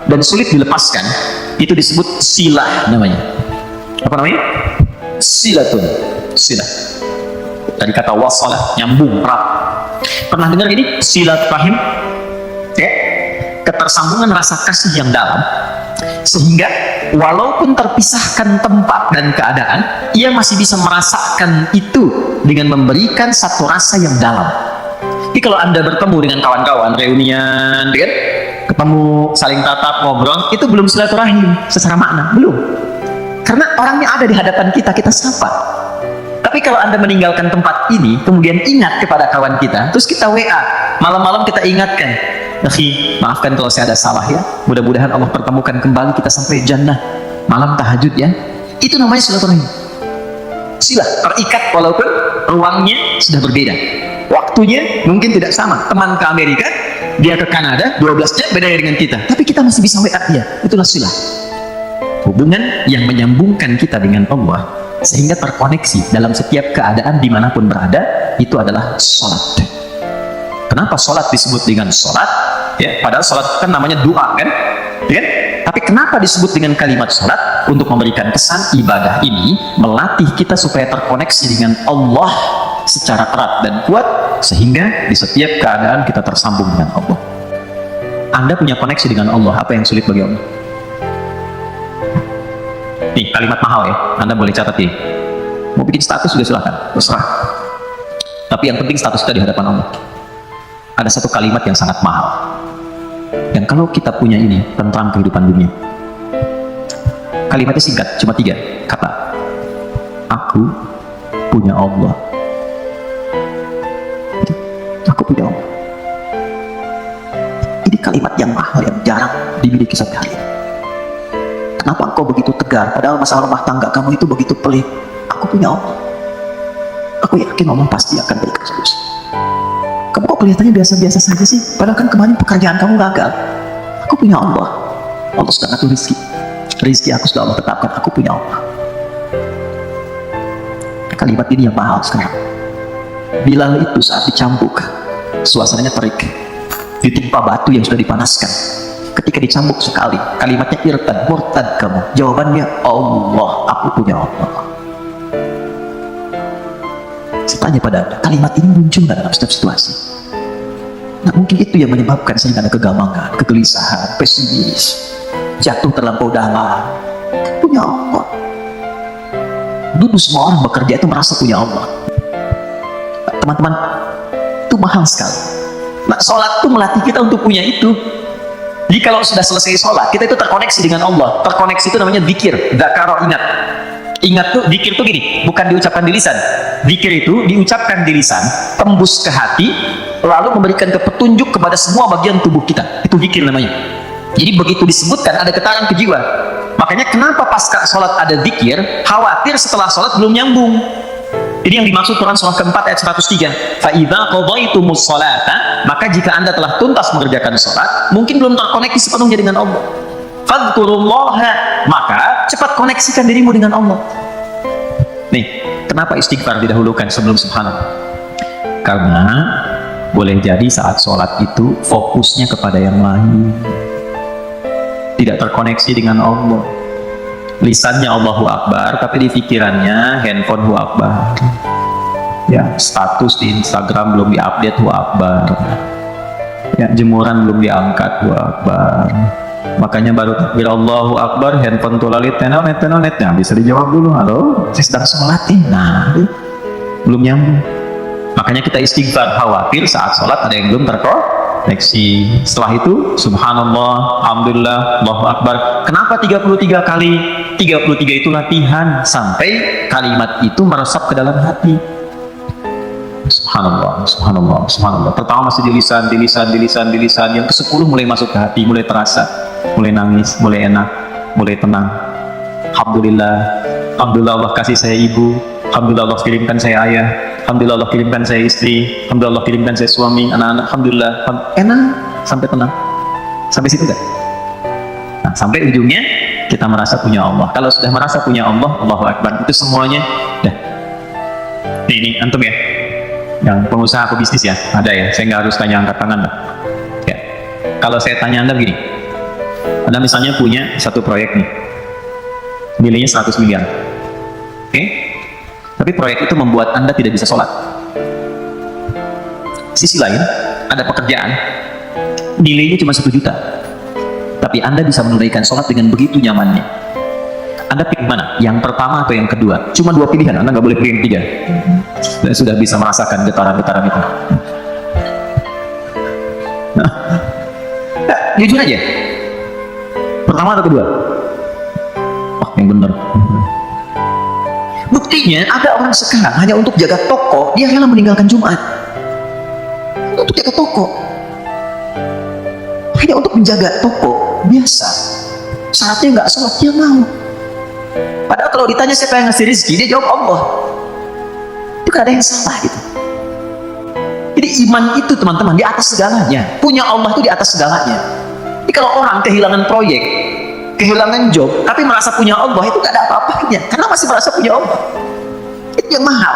dan sulit dilepaskan, itu disebut silah namanya. Apa namanya? Silatun. Silah. Dari kata wasalah, nyambung, erat. Pernah dengar ini silaturahim? Ya, ketersambungan rasa kasih yang dalam, sehingga walaupun terpisahkan tempat dan keadaan, ia masih bisa merasakan itu dengan memberikan satu rasa yang dalam. Jadi kalau Anda bertemu dengan kawan-kawan, reunian, kan? Ketemu, saling tatap, ngobrol, itu belum silaturahim secara makna, belum. Karena orangnya ada di hadapan kita, kita sapa. Tapi kalau Anda meninggalkan tempat ini, kemudian ingat kepada kawan kita, terus kita WA, malam-malam kita ingatkan, "Akhi, maafkan kalau saya ada salah ya. Mudah-mudahan Allah pertemukan kembali kita sampai jannah. Malam tahajud ya." Itu namanya silaturahim. Silah, terikat walaupun ruangnya sudah berbeda. Waktunya mungkin tidak sama. Teman ke Amerika, dia ke Kanada, 12 jam beda dengan kita. Tapi kita masih bisa WA dia. Itulah silah. Hubungan yang menyambungkan kita dengan Allah sehingga terkoneksi dalam setiap keadaan dimanapun berada, itu adalah sholat. Kenapa sholat disebut dengan sholat? Ya, padahal sholat kan namanya doa kan? Ya? Tapi kenapa disebut dengan kalimat sholat? Untuk memberikan kesan ibadah ini melatih kita supaya terkoneksi dengan Allah secara erat dan kuat, sehingga di setiap keadaan kita tersambung dengan Allah. Anda punya koneksi dengan Allah, apa yang sulit bagi Allah? Nih, kalimat mahal ya, Anda boleh catat ya. Mau bikin status juga silahkan, terserah. Tapi yang penting status kita di hadapan Allah. Ada satu kalimat yang sangat mahal, dan kalau kita punya ini, tentram kehidupan dunia. Kalimatnya singkat, cuma 3 kata. Aku punya Allah. Aku punya Allah. Ini kalimat yang mahal, yang jarang dimiliki sehari-hari. Kenapa engkau begitu tegar, padahal masalah rumah tangga kamu itu begitu pelik? Aku punya Allah. Aku yakin Allah pasti akan berikan solusi. Kamu kok kelihatannya biasa-biasa saja sih? Padahal kan kemarin pekerjaan kamu gagal. Aku punya Allah. Allah sudah ngatur rezeki. Rezeki aku sudah Allah tetapkan. Aku punya Allah. Kalimat ini yang mahal sekarang. Bilal itu saat dicambuk, suasananya terik, ditimpa batu yang sudah dipanaskan. Ketika dicambuk sekali, kalimatnya irtad, murtad kamu. Jawabannya Allah, aku punya Allah. Saya tanya pada Anda, kalimat ini muncul dalam setiap situasi. Nah, mungkin itu yang menyebabkan sehingga ada kegamangan, kegelisahan, pesimis, jatuh terlampau dalam. Punya Allah. Dulu semua orang bekerja itu merasa punya Allah. Teman-teman, itu mahal sekali. Nah, sholat itu melatih kita untuk punya itu. Jadi kalau sudah selesai sholat, kita itu terkoneksi dengan Allah. Terkoneksi itu namanya dzikir, dzakaro, ingat. Ingat tuh, dzikir tuh gini, bukan diucapkan di lisan. Dzikir itu diucapkan di lisan, tembus ke hati, lalu memberikan petunjuk kepada semua bagian tubuh kita. Itu dzikir namanya. Jadi begitu disebutkan, ada getaran ke jiwa. Makanya kenapa pasca sholat ada dzikir, khawatir setelah sholat belum nyambung. Ini yang dimaksud Quran surah keempat ayat 103. فَإِذَا قَضَيْتُمُ الصَّلَاةَ, maka jika Anda telah tuntas mengerjakan sholat, mungkin belum terkoneksi sepenuhnya dengan Allah. فَاذْكُرُوا, maka cepat koneksikan dirimu dengan Allah. Nih, kenapa istighfar didahulukan sebelum subhanallah? Karena boleh jadi saat sholat itu fokusnya kepada yang lain, tidak terkoneksi dengan Allah. Lisannya Allahu Akbar, tapi di pikirannya handphone Hu Akbar. Ya, status di Instagram belum diupdate Hu Akbar. Ya, jemuran belum diangkat Hu Akbar. Makanya baru takbir Allahu Akbar, handphone tulalit tenonet. Nah, bisa dijawab dulu, halo, saya sedang sholat nih. Nah, belum nyambung. Makanya kita istighfar, khawatir saat sholat ada yang belum terkoneksi. Setelah itu, subhanallah, alhamdulillah, Allahu Akbar. Kenapa 33 kali? 33 itu latihan sampai kalimat itu meresap ke dalam hati. Subhanallah, subhanallah, subhanallah. Pertama masih di lisan. Yang ke-10 mulai masuk ke hati, mulai terasa, mulai nangis, mulai enak, mulai tenang. Alhamdulillah, alhamdulillah Allah kasih saya ibu, alhamdulillah Allah kirimkan saya ayah, alhamdulillah Allah kirimkan saya istri, alhamdulillah Allah kirimkan saya suami, anak-anak, alhamdulillah. Enak sampai tenang. Sampai situ kan? Nah, sampai ujungnya kita merasa punya Allah. Kalau sudah merasa punya Allah, Allahu Akbar, itu semuanya dah. Ini antum ya, yang pengusaha atau bisnis ya, ada ya, saya nggak harus tanya angkat tangan lah ya. Kalau saya tanya Anda begini, Anda misalnya punya satu proyek nih, nilainya 100 miliar. Oke? Tapi proyek itu membuat Anda tidak bisa sholat. Sisi lain, ada pekerjaan, nilainya cuma 1 juta. Tapi Anda bisa menunaikan sholat dengan begitu nyamannya. Anda pilih mana? Yang pertama atau yang kedua? Cuma 2 pilihan, Anda nggak boleh pilih yang 3. Dan sudah bisa merasakan getaran-getaran itu. Nah, jujur aja. Pertama atau kedua? Oh, yang benar. Buktinya ada orang sekarang hanya untuk jaga toko, dia rela meninggalkan Jumat. Untuk jaga toko. Hanya untuk menjaga toko, biasa. Saatnya nggak sholat, dia mau. Padahal kalau ditanya siapa yang ngasih rezeki, dia jawab Allah. Itu gak ada yang salah gitu. Jadi iman itu teman-teman di atas segalanya. Punya Allah itu di atas segalanya. Jadi kalau orang kehilangan proyek, kehilangan job, tapi merasa punya Allah, itu gak ada apa-apanya. Karena masih merasa punya Allah. Itu yang mahal.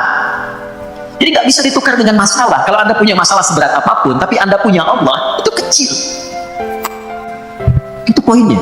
Jadi gak bisa ditukar dengan masalah. Kalau Anda punya masalah seberat apapun, tapi Anda punya Allah, itu kecil. Itu poinnya.